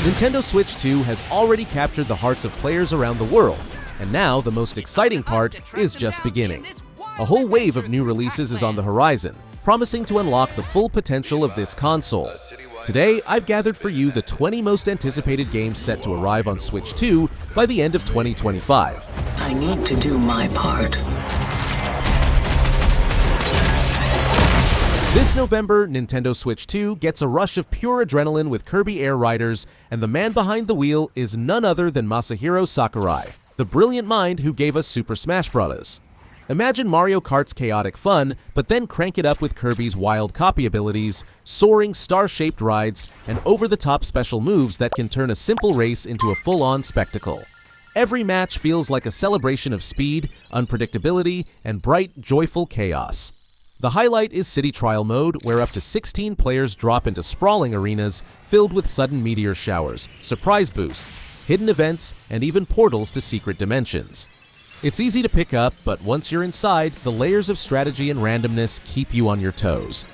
Nintendo Switch 2 has already captured the hearts of players around the world, and now the most exciting part is just beginning. A whole wave of new releases is on the horizon, promising to unlock the full potential of this console. Today, I've gathered for you the 20 most anticipated games set to arrive on Switch 2 by the end of 2025. I need to do my part. This November, Nintendo Switch 2 gets a rush of pure adrenaline with Kirby Air Riders, and the man behind the wheel is none other than Masahiro Sakurai, the brilliant mind who gave us Super Smash Bros. Imagine Mario Kart's chaotic fun, but then crank it up with Kirby's wild copy abilities, soaring star-shaped rides, and over-the-top special moves that can turn a simple race into a full-on spectacle. Every match feels like a celebration of speed, unpredictability, and bright, joyful chaos. The highlight is City Trial Mode, where up to 16 players drop into sprawling arenas filled with sudden meteor showers, surprise boosts, hidden events, and even portals to secret dimensions. It's easy to pick up, but once you're inside, the layers of strategy and randomness keep you on your toes.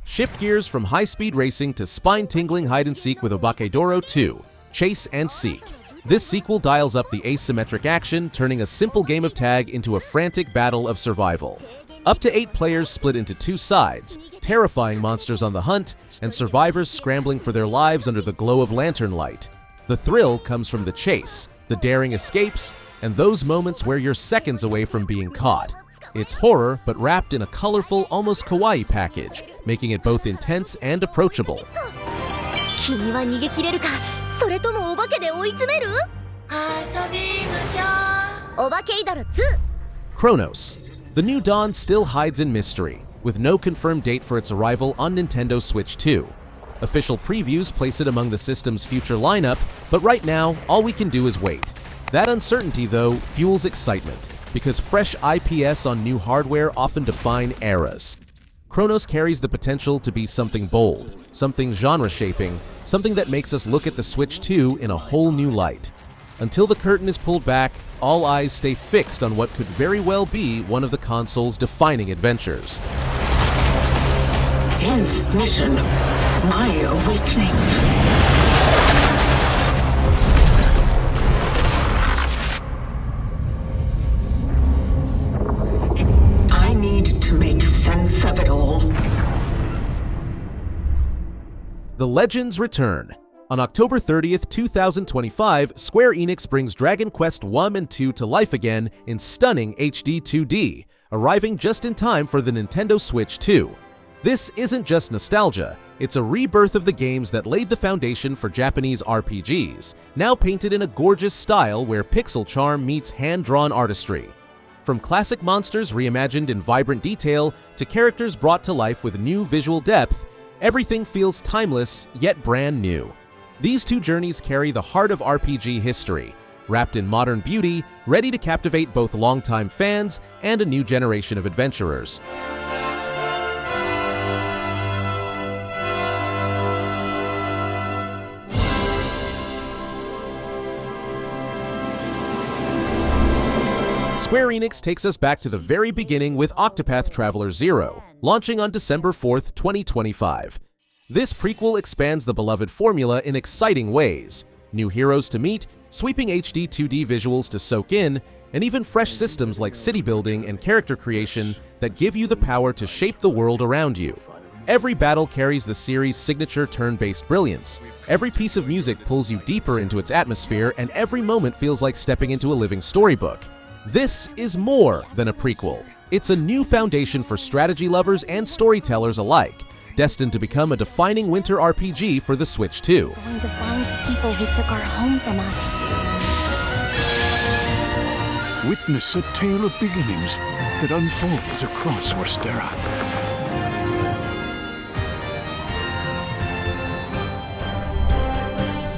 Shift gears from high-speed racing to spine-tingling hide-and-seek with Obakeidoro 2, Chase and Seek. This sequel dials up the asymmetric action, turning a simple game of tag into a frantic battle of survival. Up to 8 players split into 2 sides, terrifying monsters on the hunt, and survivors scrambling for their lives under the glow of lantern light. The thrill comes from the chase, the daring escapes, and those moments where you're seconds away from being caught. It's horror, but wrapped in a colorful, almost kawaii package, making it both intense and approachable. Kronos. The new dawn still hides in mystery, with no confirmed date for its arrival on Nintendo Switch 2. Official previews place it among the system's future lineup, but right now, all we can do is wait. That uncertainty, though, fuels excitement, because fresh IPs on new hardware often define eras. Kronos carries the potential to be something bold, something genre-shaping, something that makes us look at the Switch 2 in a whole new light. Until the curtain is pulled back, all eyes stay fixed on what could very well be one of the console's defining adventures. His mission, my awakening. To make sense of it all. The Legends return. On October 30th, 2025, Square Enix brings Dragon Quest I and II to life again in stunning HD 2D, arriving just in time for the Nintendo Switch 2. This isn't just nostalgia, it's a rebirth of the games that laid the foundation for Japanese RPGs, now painted in a gorgeous style where pixel charm meets hand-drawn artistry. From classic monsters reimagined in vibrant detail to characters brought to life with new visual depth, everything feels timeless yet brand new. These two journeys carry the heart of RPG history, wrapped in modern beauty, ready to captivate both longtime fans and a new generation of adventurers. Square Enix takes us back to the very beginning with Octopath Traveler 0, launching on December 4th, 2025. This prequel expands the beloved formula in exciting ways. New heroes to meet, sweeping HD 2D visuals to soak in, and even fresh systems like city building and character creation that give you the power to shape the world around you. Every battle carries the series' signature turn-based brilliance. Every piece of music pulls you deeper into its atmosphere, and every moment feels like stepping into a living storybook. This is more than a prequel. It's a new foundation for strategy lovers and storytellers alike, destined to become a defining winter RPG for the Switch 2. We're going to find the people who took our home from us. Witness a tale of beginnings that unfolds across Orstera.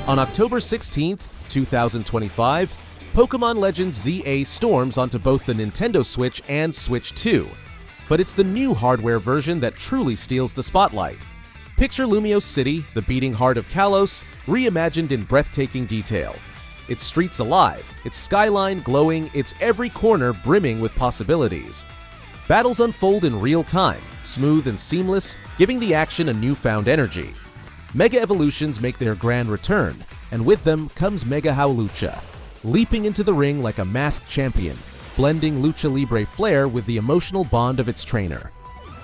On October 16th, 2025, Pokémon Legends Z-A storms onto both the Nintendo Switch and Switch 2. But it's the new hardware version that truly steals the spotlight. Picture Lumiose City, the beating heart of Kalos, reimagined in breathtaking detail. its streets alive, its skyline glowing, its every corner brimming with possibilities. Battles unfold in real time, smooth and seamless, giving the action a newfound energy. Mega Evolutions make their grand return, and with them comes Mega Howlucha, leaping into the ring like a masked champion, blending Lucha Libre flair with the emotional bond of its trainer.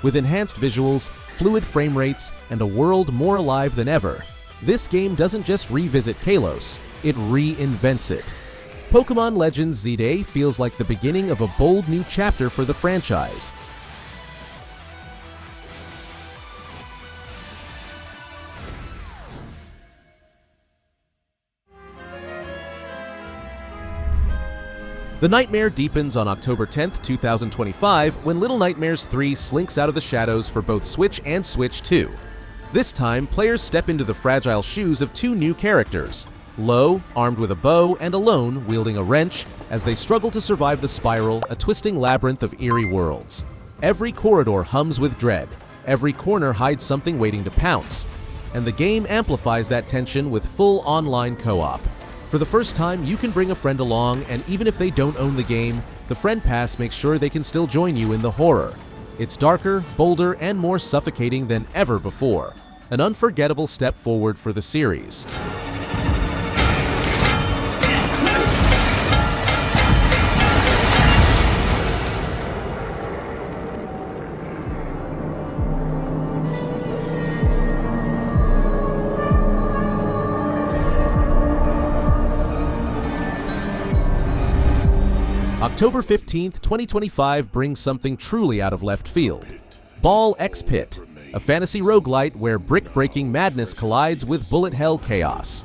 With enhanced visuals, fluid frame rates, and a world more alive than ever, this game doesn't just revisit Kalos, it reinvents it. Pokémon Legends Z-A feels like the beginning of a bold new chapter for the franchise. The nightmare deepens on October 10th, 2025, when Little Nightmares 3 slinks out of the shadows for both Switch and Switch 2. This time, players step into the fragile shoes of two new characters, Lo, armed with a bow, and Alone, wielding a wrench, as they struggle to survive the spiral, a twisting labyrinth of eerie worlds. Every corridor hums with dread, every corner hides something waiting to pounce, and the game amplifies that tension with full online co-op. For the first time, you can bring a friend along, and even if they don't own the game, the Friend Pass makes sure they can still join you in the horror. It's darker, bolder, and more suffocating than ever before. An unforgettable step forward for the series. October 15th, 2025 brings something truly out of left field. Ball X Pit, a fantasy roguelite where brick-breaking madness collides with bullet hell chaos.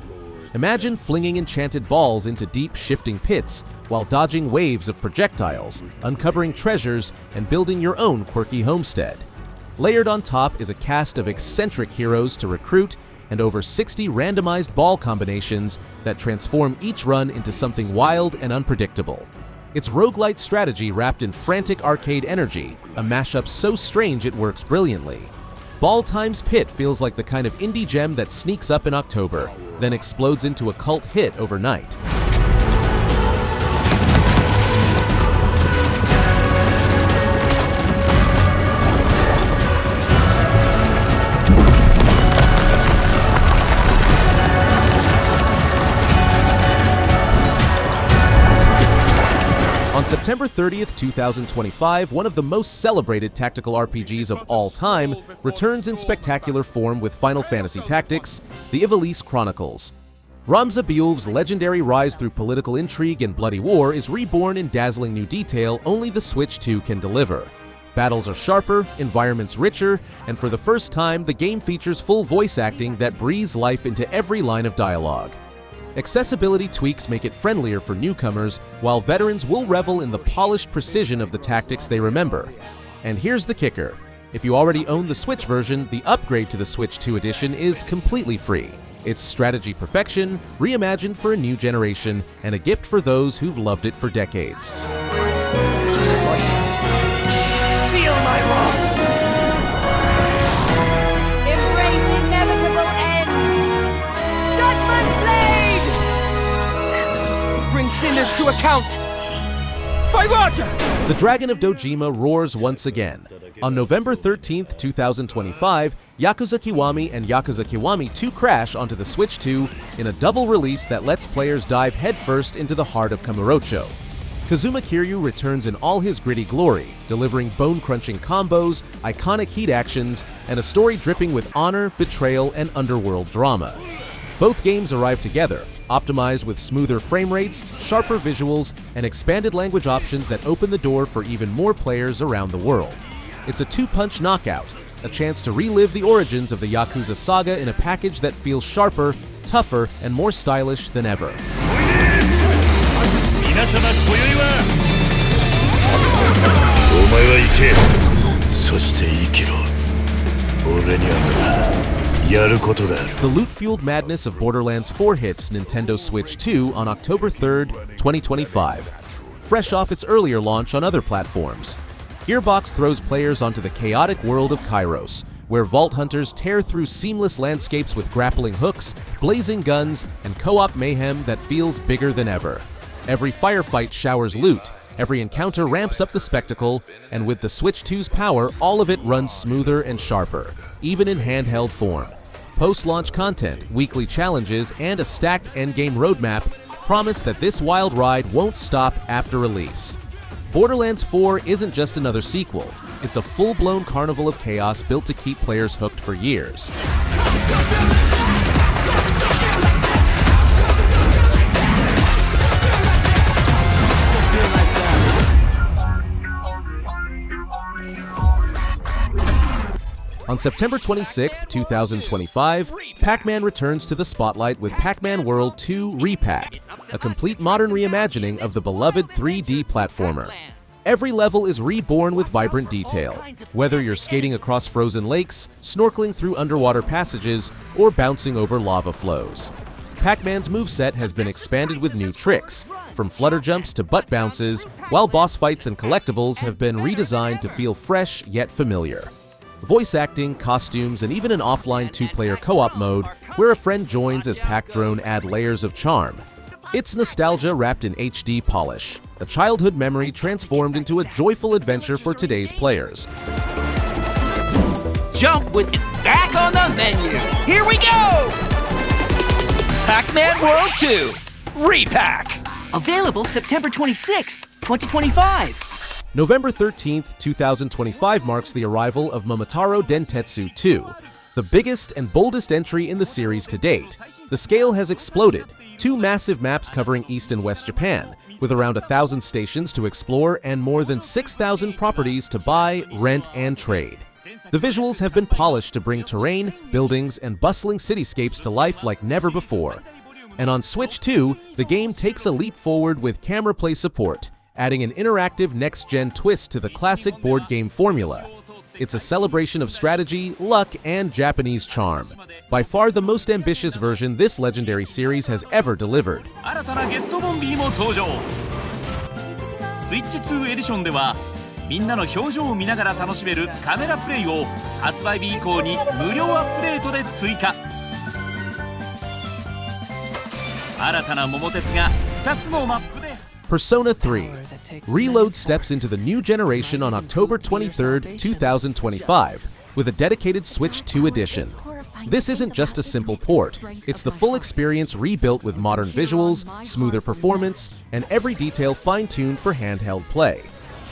Imagine flinging enchanted balls into deep, shifting pits while dodging waves of projectiles, uncovering treasures, and building your own quirky homestead. Layered on top is a cast of eccentric heroes to recruit and over 60 randomized ball combinations that transform each run into something wild and unpredictable. It's roguelite strategy wrapped in frantic arcade energy, a mashup so strange it works brilliantly. Ball Times Pit feels like the kind of indie gem that sneaks up in October, then explodes into a cult hit overnight. On September 30th, 2025, one of the most celebrated tactical RPGs of all time returns in spectacular form with Final Fantasy Tactics, the Ivalice Chronicles. Ramza Beulf's legendary rise through political intrigue and bloody war is reborn in dazzling new detail only the Switch 2 can deliver. Battles are sharper, environments richer, and for the first time, the game features full voice acting that breathes life into every line of dialogue. Accessibility tweaks make it friendlier for newcomers, while veterans will revel in the polished precision of the tactics they remember. And here's the kicker. If you already own the Switch version, the upgrade to the Switch 2 edition is completely free. It's strategy perfection, reimagined for a new generation, and a gift for those who've loved it for decades. This is a voice. Feel my wrath! Embrace inevitable end! Judgment blade! Bring sinners to account! Fight Roger! The Dragon of Dojima roars once again. On November 13th, 2025, Yakuza Kiwami and Yakuza Kiwami 2 crash onto the Switch 2 in a double release that lets players dive headfirst into the heart of Kamurocho. Kazuma Kiryu returns in all his gritty glory, delivering bone-crunching combos, iconic heat actions, and a story dripping with honor, betrayal, and underworld drama. Both games arrive together, optimized with smoother frame rates, sharper visuals, and expanded language options that open the door for even more players around the world. It's a two-punch knockout, a chance to relive the origins of the Yakuza saga in a package that feels sharper, tougher, and more stylish than ever. The loot-fueled madness of Borderlands 4 hits Nintendo Switch 2 on October 3rd, 2025, fresh off its earlier launch on other platforms. Gearbox throws players onto the chaotic world of Kairos, where vault hunters tear through seamless landscapes with grappling hooks, blazing guns, and co-op mayhem that feels bigger than ever. Every firefight showers loot, every encounter ramps up the spectacle, and with the Switch 2's power, all of it runs smoother and sharper, even in handheld form. Post-launch content, weekly challenges, and a stacked endgame roadmap promise that this wild ride won't stop after release. Borderlands 4 isn't just another sequel, it's a full-blown carnival of chaos built to keep players hooked for years. On September 26, 2025, Pac-Man returns to the spotlight with Pac-Man World 2 Re-Pack, a complete modern reimagining of the beloved 3D platformer. Every level is reborn with vibrant detail, whether you're skating across frozen lakes, snorkeling through underwater passages, or bouncing over lava flows. Pac-Man's moveset has been expanded with new tricks, from flutter jumps to butt bounces, while boss fights and collectibles have been redesigned to feel fresh yet familiar. Voice acting, costumes, and even an offline two-player co-op mode where a friend joins as Pac-Drone add layers of charm. It's nostalgia wrapped in HD polish, a childhood memory transformed into a joyful adventure for today's players. Jump with is back on the menu. Here we go! Pac-Man World 2 Re-Pack. Available September 26th, 2025. November 13th, 2025 marks the arrival of Momotaro Dentetsu 2, the biggest and boldest entry in the series to date. The scale has exploded, 2 massive maps covering East and West Japan, with around 1,000 stations to explore and more than 6,000 properties to buy, rent, and trade. The visuals have been polished to bring terrain, buildings, and bustling cityscapes to life like never before. And on Switch 2, the game takes a leap forward with camera play support, adding an interactive next-gen twist to the classic board game formula. It's a celebration of strategy, luck, and Japanese charm. By far the most ambitious version this legendary series has ever delivered. 新たなゲストボンビーも登場。スイッチ2エディションではみんなの表情を見ながら楽しめるカメラプレイを発売日以降に無料アップデートで追加。新たな桃鉄が2つのマップで。 Persona 3. Reload steps into the new generation on October 23, 2025, with a dedicated Switch 2 edition. This isn't just a simple port, it's the full experience rebuilt with modern visuals, smoother performance, and every detail fine-tuned for handheld play.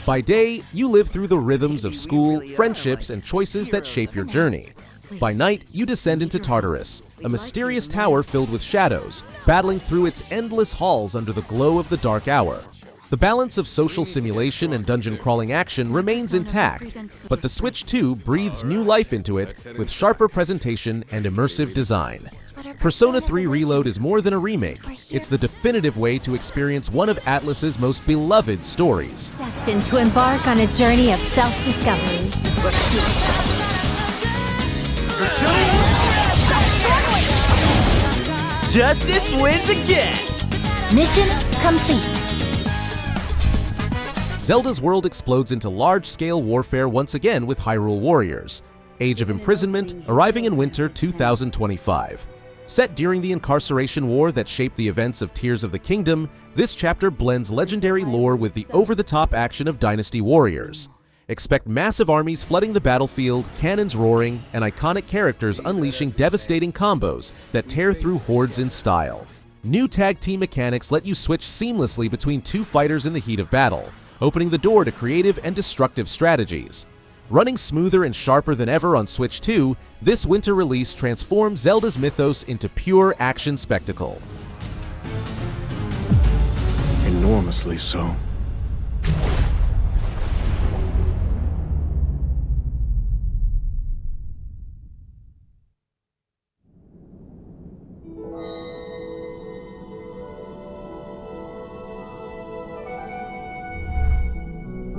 By day, you live through the rhythms of school, friendships, and choices that shape your journey. By night, you descend into Tartarus, a mysterious tower filled with shadows, battling through its endless halls under the glow of the dark hour. The balance of social simulation and dungeon crawling action remains intact, but the Switch 2 breathes new life into it with sharper presentation and immersive design. Persona 3 Reload is more than a remake, it's the definitive way to experience one of Atlus's most beloved stories. Destined to embark on a journey of self-discovery. Justice wins again! Mission complete. Zelda's world explodes into large-scale warfare once again with Hyrule Warriors, Age of Imprisonment, arriving in winter 2025. Set during the incarceration war that shaped the events of Tears of the Kingdom, this chapter blends legendary lore with the over-the-top action of Dynasty Warriors. Expect massive armies flooding the battlefield, cannons roaring, and iconic characters unleashing devastating combos that tear through hordes in style. New tag team mechanics let you switch seamlessly between 2 fighters in the heat of battle, opening the door to creative and destructive strategies. Running smoother and sharper than ever on Switch 2, this winter release transforms Zelda's mythos into pure action spectacle. Enormously so.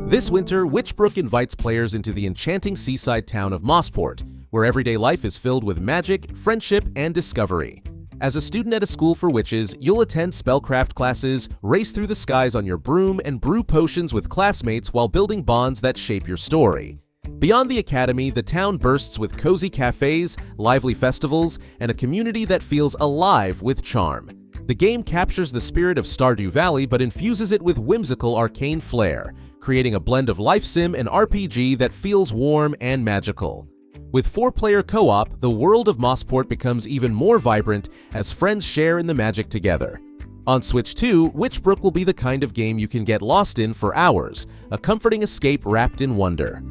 This winter, Witchbrook invites players into the enchanting seaside town of Mossport, where everyday life is filled with magic, friendship, and discovery. As a student at a school for witches, you'll attend spellcraft classes, race through the skies on your broom, and brew potions with classmates while building bonds that shape your story. Beyond the academy, the town bursts with cozy cafes, lively festivals, and a community that feels alive with charm. The game captures the spirit of Stardew Valley but infuses it with whimsical arcane flair, creating a blend of life sim and RPG that feels warm and magical. With 4-player co-op, the world of Mossport becomes even more vibrant as friends share in the magic together. On Switch 2, Witchbrook will be the kind of game you can get lost in for hours, a comforting escape wrapped in wonder.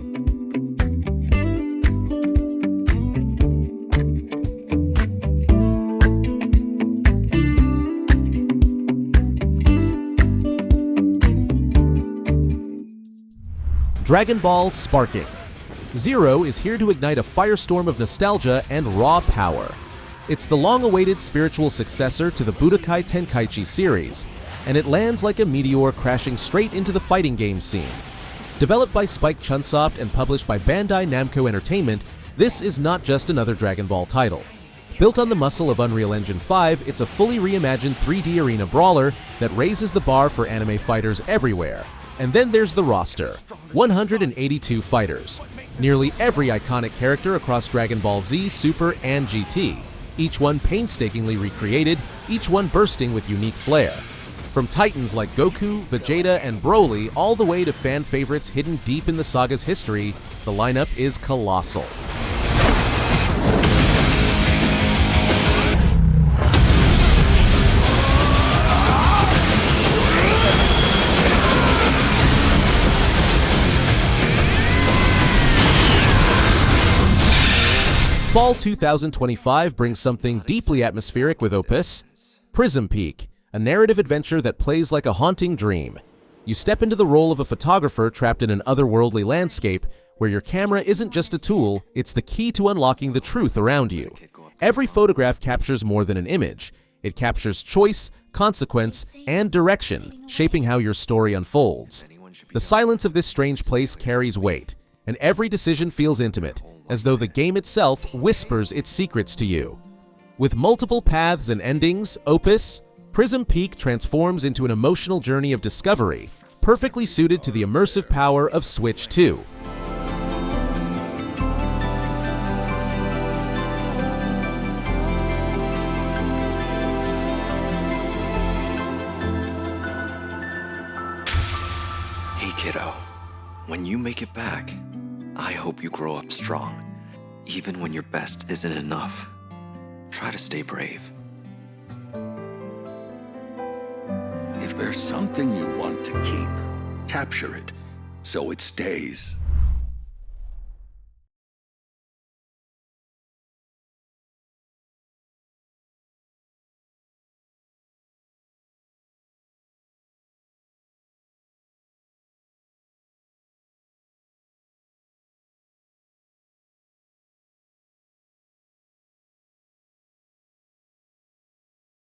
Dragon Ball Sparking. Zero is here to ignite a firestorm of nostalgia and raw power. It's the long-awaited spiritual successor to the Budokai Tenkaichi series, and it lands like a meteor crashing straight into the fighting game scene. Developed by Spike Chunsoft and published by Bandai Namco Entertainment, this is not just another Dragon Ball title. Built on the muscle of Unreal Engine 5, it's a fully reimagined 3D arena brawler that raises the bar for anime fighters everywhere. And then there's the roster, 182 fighters. Nearly every iconic character across Dragon Ball Z, Super, and GT. Each one painstakingly recreated, each one bursting with unique flair. From titans like Goku, Vegeta, and Broly, all the way to fan favorites hidden deep in the saga's history, the lineup is colossal. Fall 2025 brings something deeply atmospheric with Opus, Prism Peak, a narrative adventure that plays like a haunting dream. You step into the role of a photographer trapped in an otherworldly landscape where your camera isn't just a tool, it's the key to unlocking the truth around you. Every photograph captures more than an image. It captures choice, consequence, and direction, shaping how your story unfolds. The silence of this strange place carries weight, and every decision feels intimate, as though the game itself whispers its secrets to you. With multiple paths and endings, Opus, Prism Peak transforms into an emotional journey of discovery, perfectly suited to the immersive power of Switch 2. Hey kiddo, when you make it back, I hope you grow up strong. Even when your best isn't enough, try to stay brave. If there's something you want to keep, capture it so it stays.